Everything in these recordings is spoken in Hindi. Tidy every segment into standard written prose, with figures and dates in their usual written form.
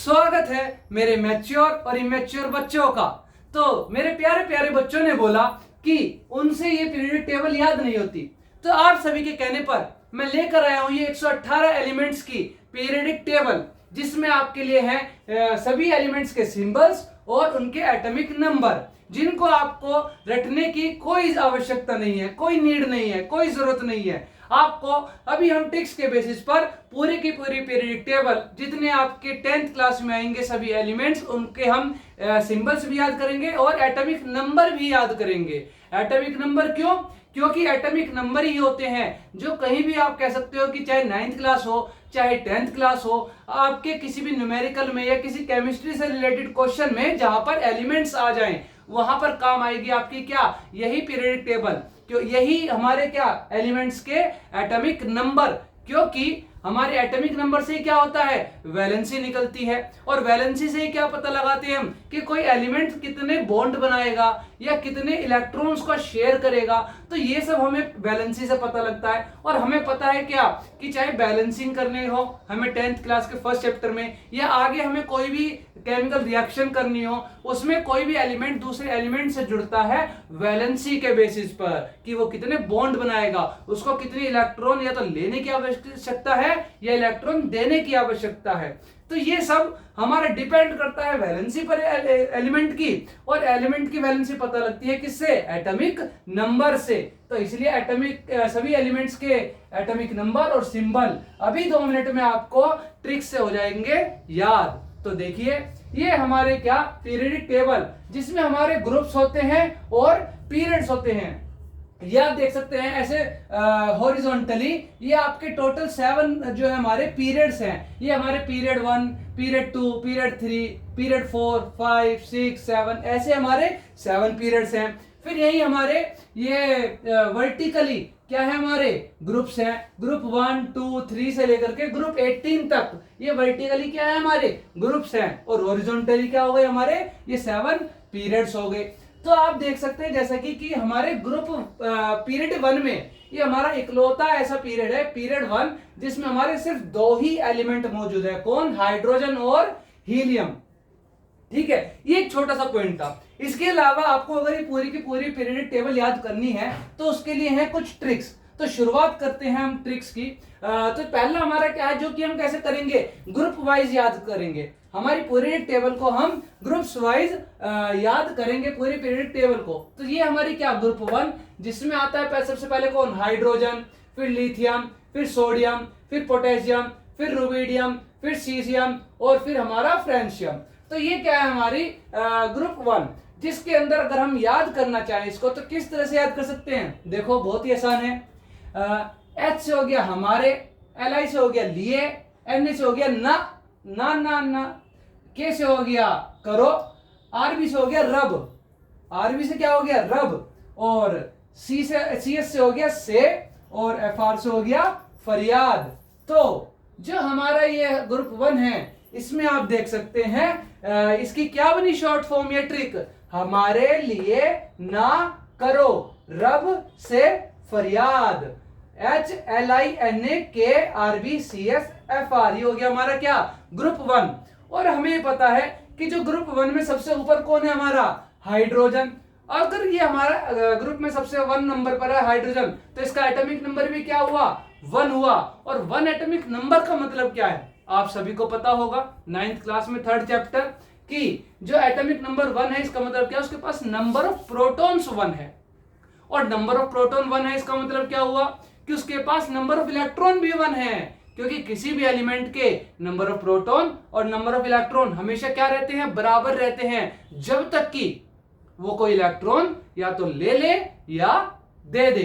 स्वागत है मेरे मैच्योर और इमेच्योर बच्चों का। तो मेरे प्यारे प्यारे बच्चों ने बोला कि उनसे ये पीरियोडिक टेबल याद नहीं होती, तो आप सभी के कहने पर मैं लेकर आया हूं ये 118 एलिमेंट्स की पीरियोडिक टेबल, जिसमें आपके लिए है सभी एलिमेंट्स के सिंबल्स और उनके एटॉमिक नंबर, जिनको आपको रटने की कोई आवश्यकता नहीं है, कोई नीड नहीं है, कोई जरूरत नहीं है। आपको अभी हम ट्रिक्स के बेसिस पर पूरी की पूरी पीरियोडिक टेबल जितने आपके 10th क्लास में आएंगे सभी एलिमेंट्स, उनके हम सिंबल्स भी याद करेंगे और एटॉमिक नंबर भी याद करेंगे। एटॉमिक नंबर क्यों? क्योंकि एटॉमिक नंबर ही होते हैं जो कहीं भी आप कह सकते हो कि चाहे 9th क्लास हो चाहे 10th क्लास हो, आपके किसी भी न्यूमेरिकल में या किसी केमिस्ट्री से रिलेटेड क्वेश्चन में जहां पर एलिमेंट्स आ जाएं, वहां पर काम आएगी आपकी क्या, यही पीरियोडिक टेबल। क्यों? यही हमारे क्या एलिमेंट्स के एटॉमिक नंबर, क्योंकि हमारे एटॉमिक नंबर से क्या होता है, वैलेंसी निकलती है, और वैलेंसी से ही क्या पता लगाते हैं हम कि कोई एलिमेंट कितने बॉन्ड बनाएगा या कितने इलेक्ट्रॉन्स का शेयर करेगा। तो ये सब हमें वैलेंसी से पता लगता है। और हमें पता है क्या कि चाहे बैलेंसिंग करने हो हमें 10th क्लास के फर्स्ट चैप्टर में, या आगे हमें कोई भी केमिकल रिएक्शन करनी हो, उसमें कोई भी एलिमेंट दूसरे एलिमेंट से जुड़ता है वैलेंसी के बेसिस पर कि वो कितने बॉन्ड बनाएगा, उसको कितने इलेक्ट्रॉन या तो लेने की आवश्यकता है या इलेक्ट्रॉन देने की आवश्यकता है। तो ये सब हमारा डिपेंड करता है वैलेंसी पर एलिमेंट की, और एलिमेंट की वैलेंसी पता लगती है किससे, एटॉमिक नंबर से। तो इसलिए एटॉमिक सभी एलिमेंट्स के एटॉमिक नंबर और सिंबल अभी 2 मिनट में आपको ट्रिक से हो जाएंगे याद। तो देखिए ये हमारे क्या पीरियोडिक टेबल, जिसमें हमारे ग्रुप्स होते हैं और पीरियड्स होते हैं। ये आप देख सकते हैं ऐसे हॉरिजॉन्टली, ये आपके टोटल 7 जो है हमारे पीरियड्स हैं। ये हमारे पीरियड 1, पीरियड 2, पीरियड 3, पीरियड 4, 5, 6, 7, ऐसे हमारे 7 पीरियड्स हैं। फिर यही हमारे ये वर्टिकली क्या है, हमारे ग्रुप्स हैं। ग्रुप 1, 2, 3 से लेकर के ग्रुप 18 तक ये वर्टिकली क्या है, हमारे ग्रुप्स हैं। और हॉरिजॉन्टली क्या हो गए, हमारे ये 7 पीरियड्स हो गए। तो आप देख सकते हैं जैसा कि हमारे ग्रुप पीरियड 1 में ये हमारा इकलौता ऐसा पीरियड है, पीरियड 1, जिसमें हमारे सिर्फ 2 ही एलिमेंट मौजूद है। कौन? हाइड्रोजन और हीलियम। ठीक है, ये एक छोटा सा पॉइंट था। इसके अलावा आपको अगर ये पूरी की पूरी पीरियोडिक टेबल याद करनी है तो उसके लिए है कुछ ट्रिक्स। तो शुरुआत करते हैं हम ट्रिक्स की। तो पहला हमारा क्या है, जो कि हम कैसे करेंगे, ग्रुप वाइज याद करेंगे। हमारी पीरियोडिक टेबल को हम ग्रुप्स वाइज याद करेंगे, पूरी पीरियोडिक टेबल को। तो ये हमारी क्या, ग्रुप 1, जिसमें आता है सबसे पहले कौन, हाइड्रोजन, फिर लिथियम, फिर सोडियम, फिर पोटेशियम, फिर रुबिडियम, फिर सीजियम और फिर हमारा फ्रेंशियम। तो ये क्या है, हमारी ग्रुप 1, जिसके अंदर अगर हम याद करना चाहें इसको तो किस तरह से याद कर सकते हैं। देखो बहुत ही आसान है। एच से हो गया हमारे, एल आई से हो गया लिए, एन से हो गया ना ना ना ना, के से हो गया करो, आरबी से हो गया रब, आरबी से क्या हो गया रब, और सी एस से हो गया से, और एफ आर से हो गया फरियाद। तो जो हमारा ये ग्रुप 1 है, इसमें आप देख सकते हैं इसकी क्या बनी शॉर्ट फॉर्म या ट्रिक, हमारे लिए ना करो, रब से फरियाद, HLINAKRBCSFR, ये हो गया हमारा क्या, ग्रुप 1। और हमें पता है कि जो ग्रुप 1 में सबसे ऊपर कौन है, हमारा हाइड्रोजन। अगर ये हमारा ग्रुप में सबसे 1 नंबर पर है हाइड्रोजन, तो इसका एटॉमिक नंबर भी क्या हुआ, 1 हुआ। और 1 एटॉमिक नंबर का मतलब क्या है, आप सभी को पता होगा 9th क्लास में 3rd चैप्टर कि जो एटॉमिक नंबर 1 है, इसका मतलब क्या, उसके पास नंबर ऑफ प्रोटॉन्स 1 है। और नंबर ऑफ प्रोटॉन 1 है, इसका मतलब क्या हुआ कि उसके पास नंबर ऑफ इलेक्ट्रॉन भी 1 है। क्योंकि किसी भी एलिमेंट के नंबर ऑफ प्रोटॉन और नंबर ऑफ इलेक्ट्रॉन हमेशा क्या रहते हैं, बराबर रहते हैं, जब तक कि वो कोई इलेक्ट्रॉन या तो ले या दे दे,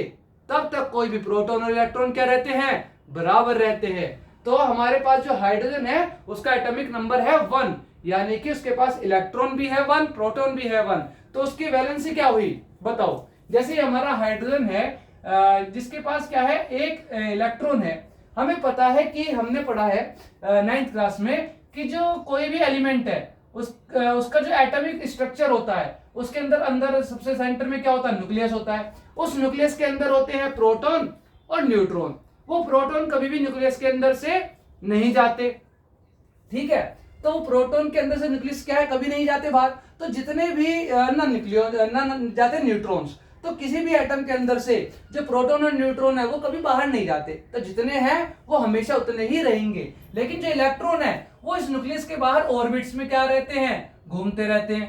तब तक कोई भी प्रोटॉन और इलेक्ट्रॉन क्या रहते हैं, बराबर रहते हैं। तो हमारे पास जो हाइड्रोजन है उसका एटॉमिक नंबर है 1, यानी कि उसके पास इलेक्ट्रॉन भी है 1, प्रोटॉन भी है 1। तो उसकी वैलेंसी क्या हुई बताओ। जैसे हमारा हाइड्रोजन है जिसके पास क्या है, एक इलेक्ट्रॉन है। हमें पता है कि हमने पढ़ा है 9th क्लास में कि जो कोई भी एलिमेंट है उसका जो एटॉमिक स्ट्रक्चर होता है, उसके अंदर सबसे सेंटर में क्या होता है, न्यूक्लियस होता है। उस न्यूक्लियस के अंदर होते हैं प्रोटॉन और न्यूट्रॉन। वो प्रोटॉन कभी भी न्यूक्लियस के अंदर से नहीं जाते, ठीक है। तो वो प्रोटॉन के अंदर से न्यूक्लियस क्या है, कभी नहीं जाते बाहर। तो जितने भी ना जाते न्यूट्रॉन्स, तो किसी भी एटम के अंदर से जो प्रोटॉन और न्यूट्रॉन है वो कभी बाहर नहीं जाते, तो जितने हैं वो हमेशा उतने ही रहेंगे। लेकिन जो इलेक्ट्रॉन है वो इस न्यूक्लियस के बाहर ऑर्बिट्स में क्या रहते हैं, घूमते रहते हैं।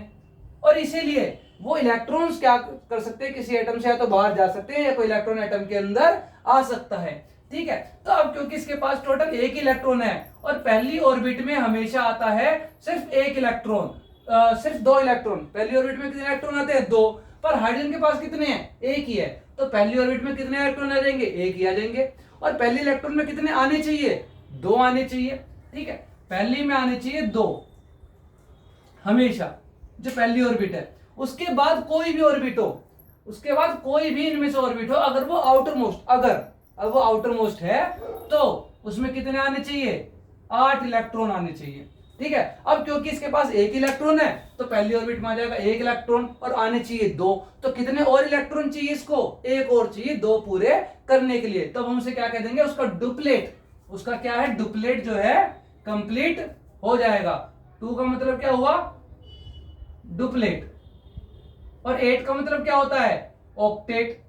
और इसीलिए वो इलेक्ट्रॉन्स क्या कर सकते हैं, किसी एटम से या तो बाहर जा सकते हैं या कोई इलेक्ट्रॉन एटम के अंदर आ सकता है। ठीक है, तो अब क्योंकि इसके पास टोटल एक ही इलेक्ट्रॉन है और पहली ऑर्बिट में हमेशा आता है सिर्फ एक इलेक्ट्रॉन, सिर्फ 2 इलेक्ट्रॉन। पहली ऑर्बिट में कितने इलेक्ट्रॉन आते हैं, 2, पर हाइड्रोजन के पास कितने हैं, एक ही है। तो पहली ऑर्बिट में कितने इलेक्ट्रॉन आ जाएंगे, एक ही आ जाएंगे। और पहली इलेक्ट्रॉन में कितने आने चाहिए, 2 आने चाहिए। ठीक है, पहली में आने चाहिए 2 हमेशा, जो पहली ऑर्बिट है। उसके बाद कोई भी ऑर्बिट हो, उसके बाद कोई भी इनमें से ऑर्बिट हो, अगर वो आउटर मोस्ट, अगर वो आउटर मोस्ट है तो उसमें कितने आने चाहिए, 8 इलेक्ट्रॉन आने चाहिए। ठीक है, अब क्योंकि इसके पास एक इलेक्ट्रॉन है तो पहली ऑर्बिट में आ जाएगा 1 इलेक्ट्रॉन और आने चाहिए 2, तो कितने और इलेक्ट्रॉन चाहिए इसको, 1 और चाहिए 2 पूरे करने के लिए। तब हम उसे क्या कह देंगे, उसका डुप्लेट, उसका क्या है, डुप्लेट जो है कंप्लीट हो जाएगा। 2 का मतलब क्या हुआ, डुप्लेट, और 8 का मतलब क्या होता है, ऑक्टेट।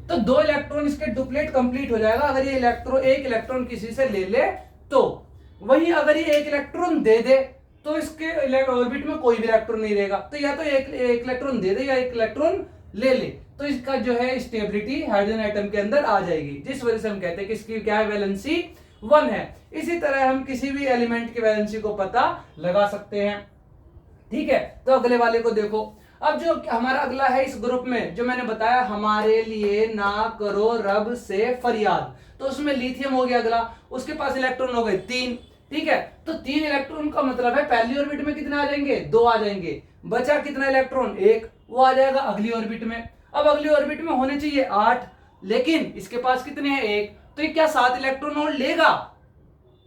तो 2 इलेक्ट्रॉन इसके डुप्लेट कंप्लीट हो जाएगा अगर ये एक इलेक्ट्रॉन किसी से ले ले तो। वही अगर ये 1 इलेक्ट्रॉन दे दे तो इसके ऑर्बिट में कोई भी इलेक्ट्रॉन नहीं रहेगा, तो या तो एक इलेक्ट्रॉन दे दे या 1 इलेक्ट्रॉन ले ले, तो इसका जो है स्टेबिलिटी हाइड्रोजन एटम के अंदर आ जाएगी, जिस वजह से हम कहते हैं कि इसकी क्या है, वैलेंसी 1 है। इसी तरह हम किसी भी एलिमेंट की वैलेंसी को पता लगा सकते हैं। ठीक है, तो अगले वाले को देखो। अब जो हमारा अगला है इस ग्रुप में, जो मैंने बताया हमारे लिए ना करो रब से फरियाद, तो उसमें लिथियम हो गया अगला, उसके पास इलेक्ट्रॉन हो गए 3। ठीक है, तो 3 इलेक्ट्रॉन का मतलब है पहली ऑर्बिट में कितने आ जाएंगे, 2 आ जाएंगे। बचा कितना इलेक्ट्रॉन, 1, वो आ जाएगा अगली ऑर्बिट में। अब अगली ऑर्बिट में होने चाहिए 8, लेकिन इसके पास कितने हैं, 1, तो ये क्या 7 इलेक्ट्रॉन और लेगा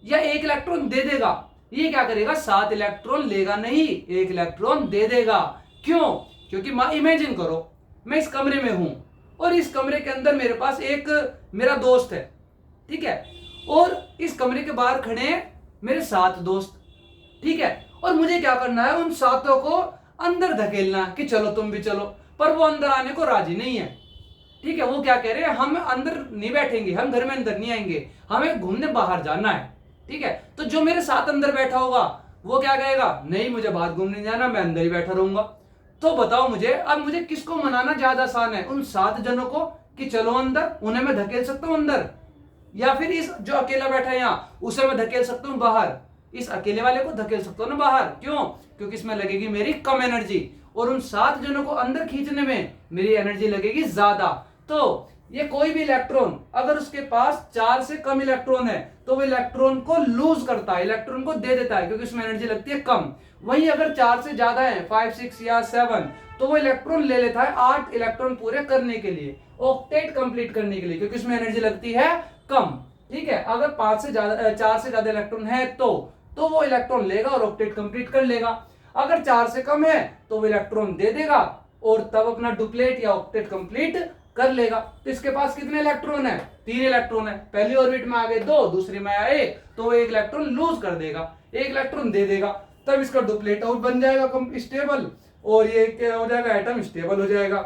या 1 इलेक्ट्रॉन दे देगा, ये क्या करेगा, 7 इलेक्ट्रॉन लेगा नहीं, 1 इलेक्ट्रॉन दे देगा। क्यों, क्योंकि इमेजिन करो मैं इस कमरे में हूं और इस कमरे के अंदर मेरे पास एक मेरा दोस्त है। ठीक है, और इस कमरे के बाहर खड़े हैं मेरे 7 दोस्त। ठीक है, और मुझे क्या करना है, उन 7 को अंदर धकेलना है कि चलो तुम भी चलो, पर वो अंदर आने को राजी नहीं है। ठीक है, वो क्या कह रहे हैं, हम अंदर नहीं बैठेंगे, हम घर में अंदर नहीं आएंगे, हमें घूमने बाहर जाना है। ठीक है, तो जो मेरे साथ अंदर बैठा होगा वो क्या कहेगा, नहीं मुझे बाहर घूमने जाना, मैं अंदर ही बैठा रहूंगा। तो बताओ मुझे, अब मुझे किसको मनाना ज्यादा आसान है, उन 7 जनों को कि चलो अंदर, उन्हें मैं धकेल सकता हूं अंदर, या फिर इस जो अकेला बैठा है यहाँ उसे मैं धकेल सकता हूं बाहर, इस अकेले वाले को धकेल सकता हूं ना बाहर। क्यों, क्योंकि इसमें लगेगी मेरी कम एनर्जी और उन 7 जनों को अंदर खींचने में मेरी एनर्जी लगेगी ज्यादा। तो ये कोई भी इलेक्ट्रॉन अगर उसके पास 4 से कम इलेक्ट्रॉन है तो वो इलेक्ट्रॉन को लूज करता है, इलेक्ट्रॉन को दे देता है, क्योंकि उसमें एनर्जी लगती है कम। वहीं अगर 4 से ज्यादा है, 5, 6 या 7, तो वो इलेक्ट्रॉन ले लेता है 8 इलेक्ट्रॉन पूरे करने के लिए, ऑक्टेट कंप्लीट करने के लिए, क्योंकि उसमें एनर्जी लगती है कम। ठीक है, अगर 4 से ज्यादा इलेक्ट्रॉन है तो वो इलेक्ट्रॉन लेगा और ऑक्टेट कंप्लीट कर लेगा। अगर 4 से कम है तो वो इलेक्ट्रॉन दे देगा और तब अपना डुप्लेट या ऑक्टेट कंप्लीट कर लेगा। तो इसके पास कितने इलेक्ट्रॉन है, 3 इलेक्ट्रॉन है। पहली ऑर्बिट में आ गए 2, दूसरी में आया 1, तो वो 1 इलेक्ट्रॉन लूज कर देगा, 1 इलेक्ट्रॉन दे देगा, तब इसका डुप्लेट और बन जाएगा स्टेबल, और ये क्या हो जाएगा, एटम स्टेबल हो जाएगा।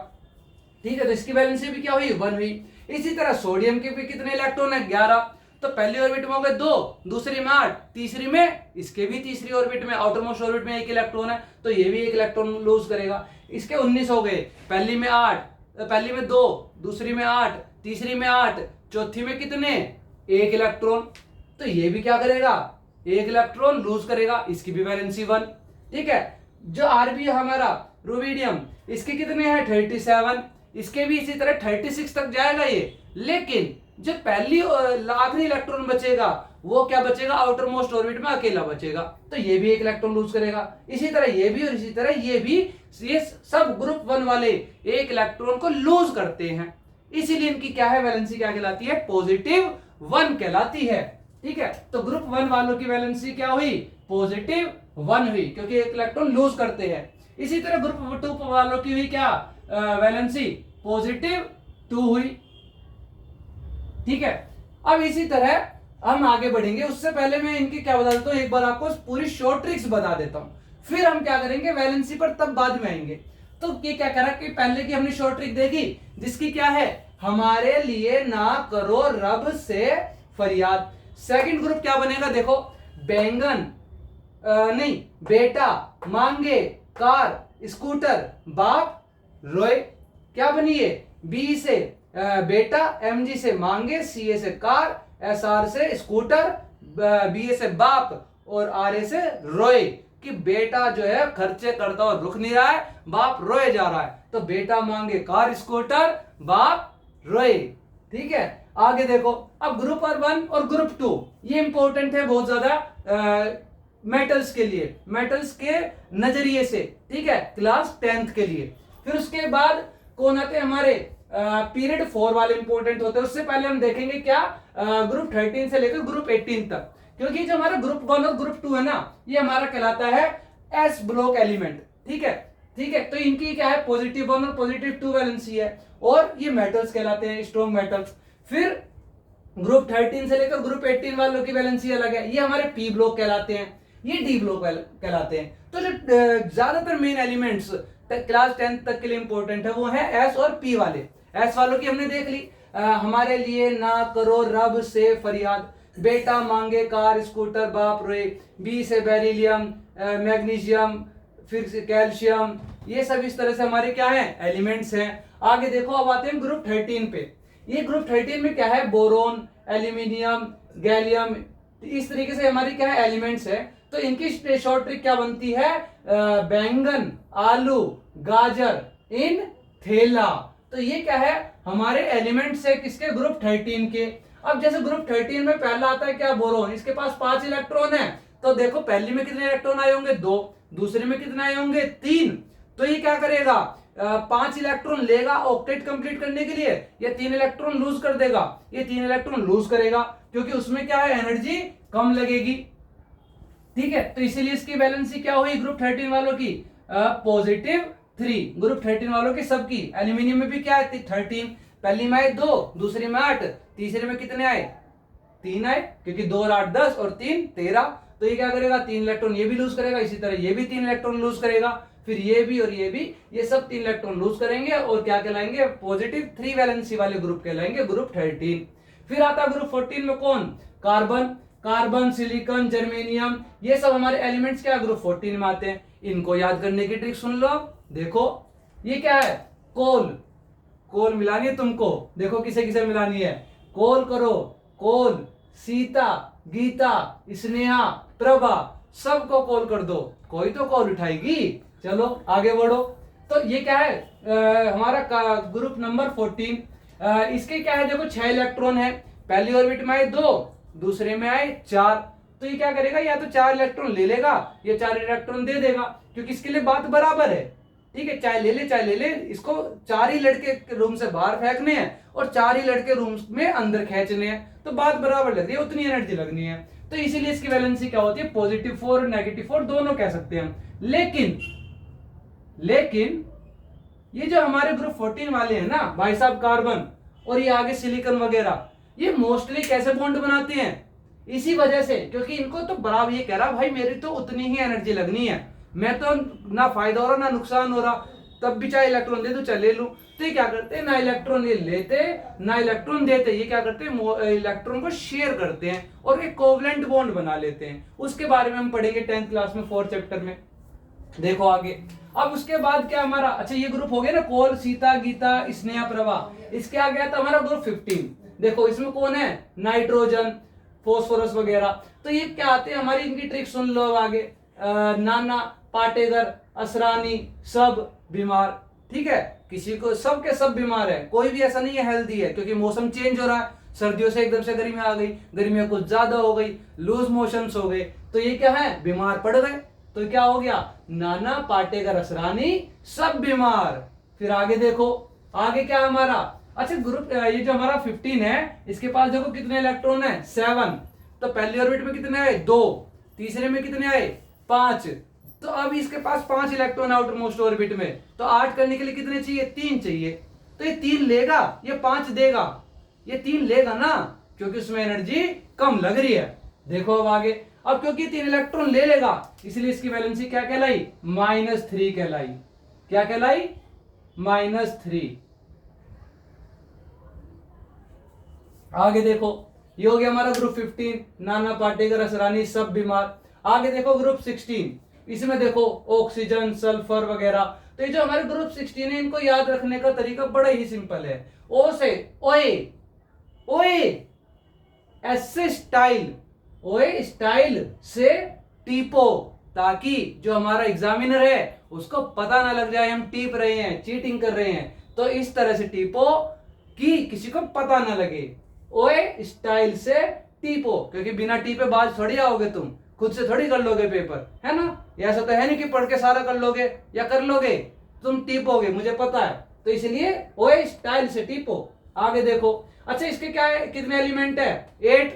ठीक है, तो इसकी वैलेंसी भी क्या हुई, 1 हुई। इसी तरह सोडियम के भी कितने इलेक्ट्रॉन है, 11। तो पहली ऑर्बिट में हो गए 2, दूसरी में 8, तीसरी में, इसके भी तीसरी ऑर्बिट में, आउटर मोस्ट ऑर्बिट में 1 इलेक्ट्रॉन है, तो ये भी 1 इलेक्ट्रॉन लूज करेगा। इसके 19 हो गए, पहली में 8, पहली में 2, दूसरी में 8, तीसरी में 8, चौथी में कितने, 1 इलेक्ट्रॉन, तो ये भी क्या करेगा, 1 इलेक्ट्रॉन लूज करेगा, इसकी भी वैलेंसी 1। ठीक है, जो आरबी हमारा रुबिडियम, इसके कितने हैं, 37, इसके भी इसी तरह 36 तक जाएगा ये। लेकिन जो पहली आखिरी इलेक्ट्रॉन बचेगा वो क्या बचेगा, आउटर मोस्ट ऑर्बिट में अकेला बचेगा, तो ये भी 1 इलेक्ट्रॉन लूज करेगा। इसी तरह ये भी और इसी तरह ये भी, ये सब ग्रुप 1 वाले 1 इलेक्ट्रॉन को लूज करते हैं, इसीलिए इनकी क्या है, वैलेंसी क्या कहलाती है, पॉजिटिव 1 कहलाती है। ठीक है, तो ग्रुप 1 वालों की वैलेंसी क्या हुई, पॉजिटिव 1 हुई, क्योंकि 1 इलेक्ट्रॉन लूज करते हैं। इसी तरह ग्रुप 2 वालों की हुई क्या, वैलेंसी पॉजिटिव 2 हुई। ठीक है, अब इसी तरह हम आगे बढ़ेंगे, उससे पहले मैं इनकी क्या बता देता हूँ, एक बार आपको पूरी शॉर्ट ट्रिक्स बता देता हूँ, फिर हम क्या करेंगे वैलेंसी पर तब बाद में आएंगे। तो ये क्या करा कि पहले की हमने शॉर्ट ट्रिक देखी जिसकी क्या है, हमारे लिए ना करो रब से फरियाद। सेकंड ग्रुप क्या बनेगा देखो, बैंगन नहीं बेटा मांगे कार स्कूटर बाप रोए। क्या बनी है, बी से बेटा, एम जी से मांगे, सी ए से कार, एस आर से स्कूटर, बी ए से बाप और आर ए से रोए। कि बेटा जो है खर्चे करता और रुक नहीं रहा है, बाप रोए जा रहा है। तो बेटा मांगे कार स्कूटर बाप रोए। ठीक है, आगे देखो। अब ग्रुप वन और ग्रुप टू ये इंपॉर्टेंट है बहुत ज्यादा मेटल्स के लिए, मेटल्स के नजरिए से। ठीक है, क्लास 10th के लिए। फिर उसके बाद कौन आते हैं हमारे पीरियड 4 वाले इंपॉर्टेंट होते हैं। उससे पहले हम देखेंगे क्या ग्रुप 13 से लेकर ग्रुप 18 तक, क्योंकि जो हमारा ग्रुप 1 और ग्रुप 2 है ना, ये हमारा कहलाता है एस ब्लॉक एलिमेंट। ठीक है, ठीक है, तो इनकी क्या है पॉजिटिव 1 और पॉजिटिव 2 वैलेंसी है, और ये मेटल्स कहलाते हैं, स्ट्रॉन्ग मेटल्स। फिर ग्रुप 13 से लेकर ग्रुप 18 वालों की वैलेंसी अलग है, ये हमारे पी ब्लॉक कहलाते हैं, ये डी ब्लॉक कहलाते हैं। तो जो ज्यादातर मेन एलिमेंट्स क्लास 10th तक के लिए इंपॉर्टेंट है वो है एस और पी वाले। एस वालों की हमने देख ली, हमारे लिए ना करो रब से फरियाद, बेटा मांगे कार स्कूटर बाप रोए, बी से बेरिलियम मैग्नीशियम, फिर से कैल्शियम, ये सब इस तरह से हमारे क्या है एलिमेंट्स हैं। आगे देखो, अब आते हैं ग्रुप 13 पे। ये ग्रुप 13 में क्या है, बोरोन, एल्यूमिनियम, गैलियम, इस तरीके से हमारी क्या है एलिमेंट्स है। तो इनकी शॉर्ट ट्रिक क्या बनती है, बैंगन आलू गाजर इन थैला। तो ये क्या है हमारे एलिमेंट्स है किसके, ग्रुप 13 के। अब जैसे ग्रुप 13 में पहला आता है क्या, बोरोन, इसके पास 5 इलेक्ट्रॉन है। तो देखो पहली में कितने इलेक्ट्रॉन आए होंगे, 2, दूसरे में कितने आए होंगे, 3। तो ये क्या करेगा, 5 इलेक्ट्रॉन लेगा ऑक्टेट कंप्लीट करने के लिए, ये 3 इलेक्ट्रॉन लूज कर देगा, ये 3 इलेक्ट्रॉन लूज करेगा, क्योंकि उसमें क्या है एनर्जी कम लगेगी। ठीक है, तो इसीलिए इसकी वैलेंसी क्या हुई ग्रुप 13 वालों की, +3। ग्रुप 13 वालों की सबकी। एल्यूमिनियम में भी क्या है 13, पहली में आए 2, दूसरी में 8, तीसरे में कितने आए, 3 आए, क्योंकि 2 और 8 10 और 3 13। तो ये क्या करेगा, 3 इलेक्ट्रॉन ये भी लूज करेगा, इसी तरह ये भी 3 इलेक्ट्रॉन लूज करेगा, फिर ये भी और ये भी, ये सब 3 इलेक्ट्रॉन लूज करेंगे और क्या कहलाएंगे, +3 वैलेंसी वाले ग्रुप कहलाएंगे ग्रुप 13। फिर आता है ग्रुप 14 में कौन, कार्बन, कार्बन सिलिकॉन जर्मेनियम, ये सब हमारे एलिमेंट्स क्या ग्रुप 14 में आते हैं। इनको याद करने की ट्रिक सुन लो। देखो ये क्या है, कोल, कोल मिलानी है तुमको, देखो किसे किसे मिलानी है, कोल करो, कोल, सीता, गीता, स्नेहा, प्रभा, सबको कॉल कर दो, कोई तो कॉल उठाएगी। चलो आगे बढ़ो। तो ये क्या है हमारा ग्रुप नंबर 14। इसके क्या है देखो 6 इलेक्ट्रॉन है, पहली ऑर्बिट में आए 2, दूसरे में आए 4। तो ये क्या करेगा, या तो 4 इलेक्ट्रॉन ले लेगा या 4 इलेक्ट्रॉन दे देगा, क्योंकि इसके लिए बात बराबर है। ठीक है, चाहे ले ले चाहे ले ले, इसको 4 ही लड़के रूम से बाहर फेंकने हैं और 4 ही लड़के रूम में अंदर खींचने हैं, तो बात बराबर लग रही है, उतनी एनर्जी लगनी है। तो इसीलिए इसकी वैलेंसी क्या होती है, +4 और -4 दोनों कह सकते हैं हम। लेकिन ये जो हमारे ग्रुप 14 वाले हैं ना भाई साहब, कार्बन और ये आगे सिलिकॉन वगैरह, ये मोस्टली कैसे बॉन्ड बनाते हैं, इसी वजह से, क्योंकि इनको तो बराबर ये कह रहा भाई मेरी तो उतनी ही एनर्जी लगनी है, मैं तो ना फायदा हो रहा ना नुकसान हो रहा, तब भी चाहे इलेक्ट्रॉन दे दो चाहे ले लूं। तो ये क्या करते हैं, ना इलेक्ट्रॉन ये लेते ना इलेक्ट्रॉन देते, ये क्या करते हैं इलेक्ट्रॉन को शेयर करते हैं और एक कोवलेंट बॉन्ड बना लेते हैं। उसके बारे में हम पढ़ेंगे 10th क्लास में 4th चैप्टर में। देखो आगे, अब उसके बाद क्या हमारा, अच्छा ये ग्रुप हो गया ना, कोल, सीता, गीता, स्नेहा, प्रभा। इसके आगे आता हमारा ग्रुप 15। देखो इसमें कौन है, नाइट्रोजन, फॉस्फोरस वगैरह। तो ये क्या आते हैं हमारी, इनकी ट्रिक सुन लो आगे। नाना, पाटेगर, असरानी, सब बीमार। ठीक है, किसी को सब के सब बीमार है, कोई भी ऐसा नहीं है हेल्दी है, क्योंकि मौसम चेंज हो रहा है, सर्दियों से एकदम से गर्मी आ गई, गर्मियां कुछ ज्यादा हो गई, लूज मोशंस हो गए, तो ये क्या है बीमार पड़ गए। तो क्या हो गया, नाना, पाटेगर, असरानी, सब बीमार। फिर आगे देखो, आगे क्या हमारा, अच्छा ग्रुप ये जो हमारा 15 है, इसके पास देखो कितने इलेक्ट्रॉन है, 7। तो पहली ऑर्बिट में कितने आए, 2, तीसरे में कितने आए, 5। तो अब इसके पास 5 इलेक्ट्रॉन आउटर मोस्ट ऑर्बिट में, तो 8 करने के लिए कितने चाहिए, 3 चाहिए। तो ये 3 लेगा, ये 5 देगा, ये 3 लेगा ना, क्योंकि उसमें एनर्जी कम लग रही है। देखो अब आगे, अब क्योंकि 3 इलेक्ट्रॉन ले लेगा इसलिए इसकी वैलेंसी क्या कहलाई, -3 कहलाई। क्या कहलाई, -3। आगे देखो, ये हो गया हमारा ग्रुप 15, नाना पाटेकर, असरानी, सब बीमार। आगे देखो ग्रुप 16, इसमें देखो ऑक्सीजन, सल्फर वगैरह। तो ये जो हमारे ग्रुप 16 है, इनको याद रखने का तरीका बड़ा ही सिंपल है। ओ से ओए, ओए ऐसे स्टाइल, ओए स्टाइल से टीपो, ताकि जो हमारा एग्जामिनर है उसको पता ना लग जाए हम टीप रहे हैं, चीटिंग कर रहे हैं। तो इस तरह से टीपो कि किसी को पता ना लगे। ओए स्टाइल से टीपो, क्योंकि बिना टीपे बाज थोड़ी आओगे तुम, खुद से थोड़ी कर लोगे पेपर, है ना। ऐसा तो है नहीं कि पढ़ के सारा कर लोगे या कर लोगे, तुम टीपोगे, मुझे पता है। तो इसलिए ओए स्टाइल से टीपो। आगे देखो, अच्छा इसके क्या है, कितने एलिमेंट है, 8।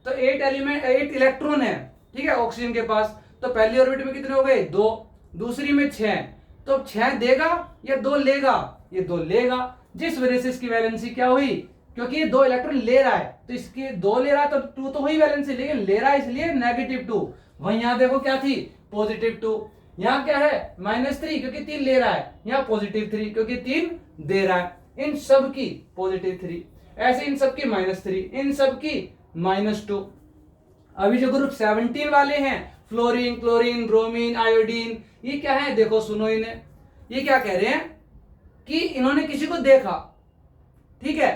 तो 8 एलिमेंट, 8 इलेक्ट्रॉन है, ठीक है, ऑक्सीजन के पास। तो पहली ऑर्बिट में कितने हो गए, 2, दूसरी में 6। तो 6 देगा या 2 लेगा, ये 2 लेगा, जिस वजह से इसकी वैलेंसी क्या हुई, क्योंकि ये 2 इलेक्ट्रॉन ले रहा है तो इसकी 2 ले रहा है तो 2 तो हुई वैलेंसी, लेकिन ले रहा है इसलिए -2। वहीं यहां देखो क्या थी, +2। यहां क्या है, -3 क्योंकि 3 ले रहा है, यहां +3 क्योंकि 3 दे रहा है। इन सब की +3, ऐसे इन सब की -3, इन सब की -2। अभी जो ग्रुप 17 वाले हैं, फ्लोरीन, क्लोरीन, ब्रोमीन, आयोडीन, ये क्या है, देखो सुनो इन्हें, ये क्या कह रहे हैं कि इन्होंने किसी को देखा, ठीक है,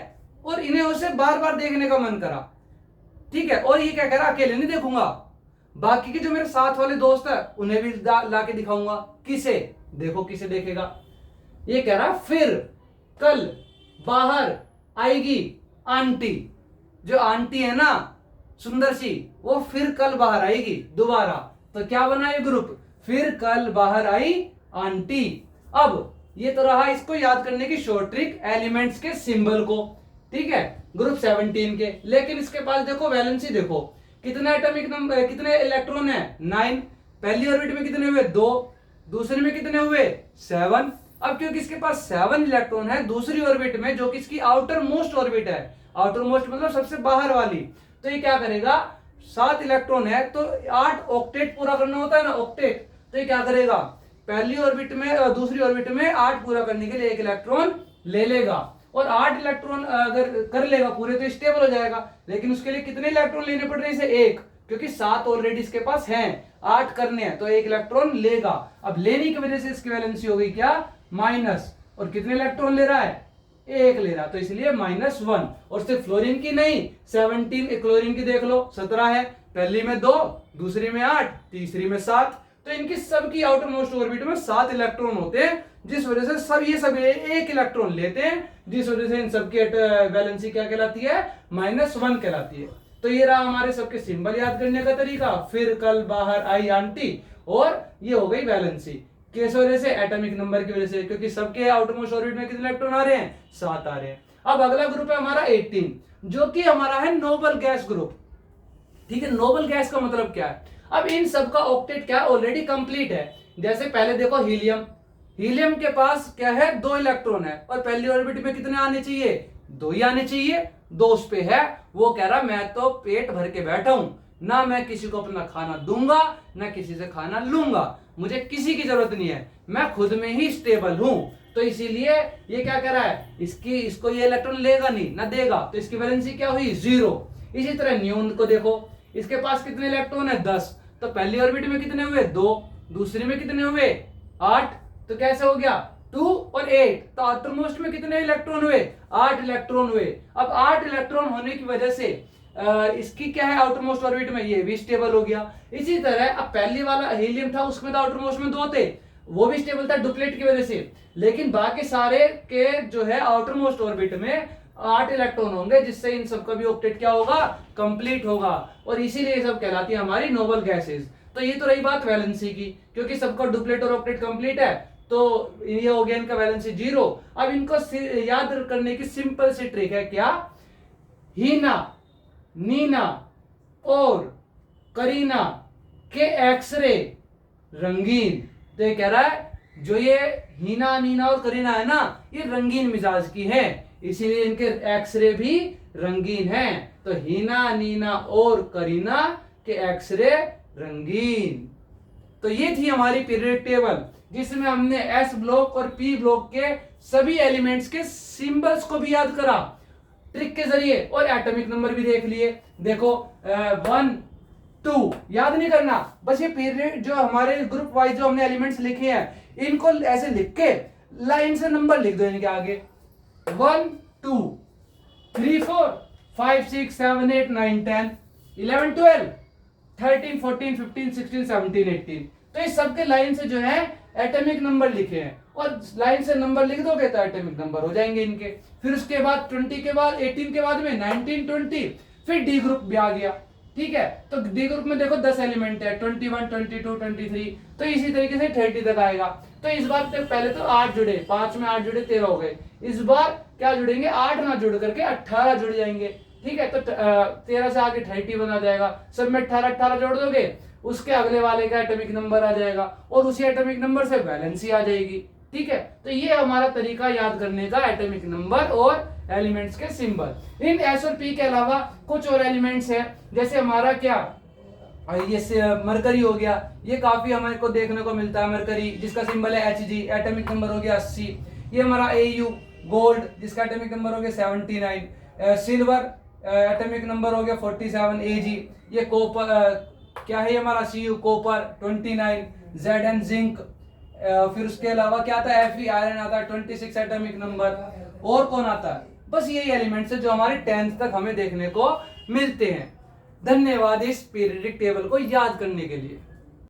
और इन्हें उसे बार बार देखने का मन करा, ठीक है, और ये क्या कह रहा, अकेले नहीं देखूंगा, बाकी के जो मेरे साथ वाले दोस्त है उन्हें भी ला के दिखाऊंगा। किसे, देखो किसे देखेगा, ये कह रहा फिर कल बाहर आएगी आंटी, जो आंटी है ना सुंदर सी, वो फिर कल बाहर आएगी दोबारा। तो क्या बना ये ग्रुप, फिर कल बाहर आई आंटी। अब ये तो रहा इसको याद करने की शॉर्ट ट्रिक, एलिमेंट्स के सिंबल को, ठीक है, ग्रुप 17 के। लेकिन इसके पास देखो वैलेंसी, देखो कितने एटॉमिक नंबर, कितने इलेक्ट्रॉन है, 9। पहली ऑर्बिट में कितने हुए, 2, दूसरे में कितने हुए, 7। अब क्योंकि इसके पास 7 इलेक्ट्रॉन है दूसरी ऑर्बिट में, जो कि इसकी आउटर मोस्ट ऑर्बिट है, आउटर मोस्ट मतलब सबसे बाहर वाली, तो ये क्या करेगा, 7 इलेक्ट्रॉन है तो 8 ऑक्टेट पूरा करना होता है ना, ऑक्टेट। तो ये क्या करेगा, पहली ऑर्बिट में, दूसरी ऑर्बिट में 8 पूरा करने के लिए 1 इलेक्ट्रॉन ले लेगा, और 8 इलेक्ट्रॉन अगर कर लेगा पूरे तो स्टेबल हो जाएगा। लेकिन उसके लिए कितने इलेक्ट्रॉन लेने पड़ रहे हैं, इसे 1, क्योंकि 7 ऑलरेडी इसके पास हैं, 8 करने हैं तो 1 इलेक्ट्रॉन लेगा। अब लेने की वजह से इसकी वैलेंसी हो गई क्या, माइनस, और कितने इलेक्ट्रॉन ले रहा है, 1 ले रहा, तो इसलिए -1। और सिर्फ फ्लोरीन की नहीं, 17 क्लोरीन की देख लो, 17 है, पहली में 2, दूसरी में 8, तीसरी में 7। तो इनकी सबकी आउटर मोस्ट ऑर्बिट में 7 इलेक्ट्रॉन होते हैं, जिस वजह से सब ये सब 1 इलेक्ट्रॉन लेते हैं, जिस वजह से इन सबकी वैलेंसी क्या कहलाती है, -1 कहलाती है। तो ये रहा हमारे सबके सिंबल याद करने का तरीका, फिर कल बाहर आई आंटी, और ये हो गई वैलेंसी, किस वजह से, एटॉमिक नंबर की वजह से, क्योंकि सबके आउटर मोस्ट ऑर्बिट में कितने इलेक्ट्रॉन आ रहे हैं, 7 आ रहे हैं। अब अगला ग्रुप है हमारा 18, जो कि हमारा है नोबल गैस ग्रुप, ठीक है। नोबल गैस का मतलब क्या है, अब इन सब का ऑक्टेट क्या ऑलरेडी कंप्लीट है। जैसे पहले देखो हीलियम, हीलियम के पास क्या है, 2 इलेक्ट्रॉन है, और पहली ऑर्बिट में कितने आने चाहिए, 2 ही आने चाहिए, 2 उस पे है। वो कह रहा मैं तो पेट भर के बैठा हूं, ना मैं किसी को अपना खाना दूंगा ना किसी से खाना लूंगा, मुझे किसी की जरूरत नहीं है, मैं खुद में ही स्टेबल हूं। तो इसीलिए ये क्या कह रहा है, इसको ये इलेक्ट्रॉन लेगा नहीं ना देगा, तो इसकी वैलेंसी क्या हुई, 0। इसी तरह न्यून को देखो, इसके पास कितने इलेक्ट्रॉन है, 10। तो पहली ऑर्बिट में कितने हुए, 2, दूसरी में कितने हुए, 8। तो कैसे हो गया, 2 और 8, तो आउटर मोस्ट में कितने इलेक्ट्रॉन हुए, 8 इलेक्ट्रॉन हुए। अब 8 इलेक्ट्रॉन होने की वजह से इसकी क्या है, आउटर मोस्ट ऑर्बिट में ये भी स्टेबल हो गया। इसी तरह अब पहली वाला हीलियम था, उसमें तो आउटर मोस्ट में 2 थे, वो भी स्टेबल था डुप्लेट की वजह से, लेकिन बाकी सारे के जो है आउटर मोस्ट ऑर्बिट में 8 इलेक्ट्रॉन होंगे, जिससे इन सबका भी ऑक्टेट क्या होगा, कंप्लीट होगा, और इसीलिए सब कहलाती है हमारी नोबल गैसेस। तो ये तो रही बात वैलेंसी की, क्योंकि सबका डुप्लेट और ऑक्टेट कंप्लीट है, तो ये हो गया इनका वैलेंसी 0। अब इनको याद करने की सिंपल सी ट्रिक है, क्या, हीना, नीना और करीना के एक्सरे रंगीन। तो ये कह रहा है जो ये हीना, नीना और करीना है ना, ये रंगीन मिजाज की है, इसीलिए इनके एक्सरे भी रंगीन हैं। तो हीना, नीना और करीना के एक्सरे रंगीन। तो ये थी हमारी पीरियडिक टेबल, जिसमें हमने एस ब्लॉक और पी ब्लॉक के सभी एलिमेंट्स के सिंबल्स को भी याद करा ट्रिक के जरिए, और एटॉमिक नंबर भी देख लिए। देखो 1 2 याद नहीं करना, बस ये पीरियड जो हमारे ग्रुप वाइज जो हमने एलिमेंट्स लिखे हैं इनको ऐसे लिख के लाइन से नंबर लिख दो इनके आगे। 1 2 3 4 5 6 7 8 9 10 11 12 13 14 15 16 17 18। तो इस सबके लाइन से जो है एटॉमिक नंबर लिखे हैं, और लाइन से नंबर लिख दोगे तो एटॉमिक नंबर हो जाएंगे इनके। फिर उसके बाद 20 के बाद 18 के बाद में 19 20, फिर डी ग्रुप भी आ गया। ठीक है, तो डी ग्रुप में देखो 10 एलिमेंट है, 21 22 23, तो इसी तरीके से 30 तक आएगा। तो इस बार पहले तो 8 जुड़े, 5 में 8 जुड़े 13 हो गए। इस बार क्या जुड़ेंगे, 8 ना जुड़ करके 18 जुड़ जाएंगे। ठीक है, तो 13 से आगे 30 बना जाएगा। सब में 18 जोड़ दोगे, उसके अगले वाले का एटॉमिक नंबर आ जाएगा, और उसी एटॉमिक नंबर से वैलेंसी आ जाएगी। ठीक है, तो ये हमारा तरीका याद करने का एटॉमिक नंबर और एलिमेंट्स के सिंबल। इन एस और पी के अलावा कुछ और एलिमेंट्स हैं, जैसे हमारा क्या ये मरकरी हो गया, ये काफी हमारे को देखने को मिलता है। मरकरी जिसका सिंबल है Hg, एटॉमिक नंबर हो गया 80। ये हमारा Au गोल्ड, जिसका एटॉमिक नंबर हो गया 79। सिल्वर एटॉमिक नंबर हो गया 47। Ag ये कॉपर क्या है हमारा Cu कॉपर 29। Zn जिंक, फिर उसके अलावा क्या आता है Fe आयरन आता है 26 एटॉमिक नंबर। और कौन आता है, बस यही एलिमेंट्स है जो हमारे 10th तक हमें देखने को मिलते हैं। धन्यवाद इस पीरियडिक टेबल को याद करने के लिए।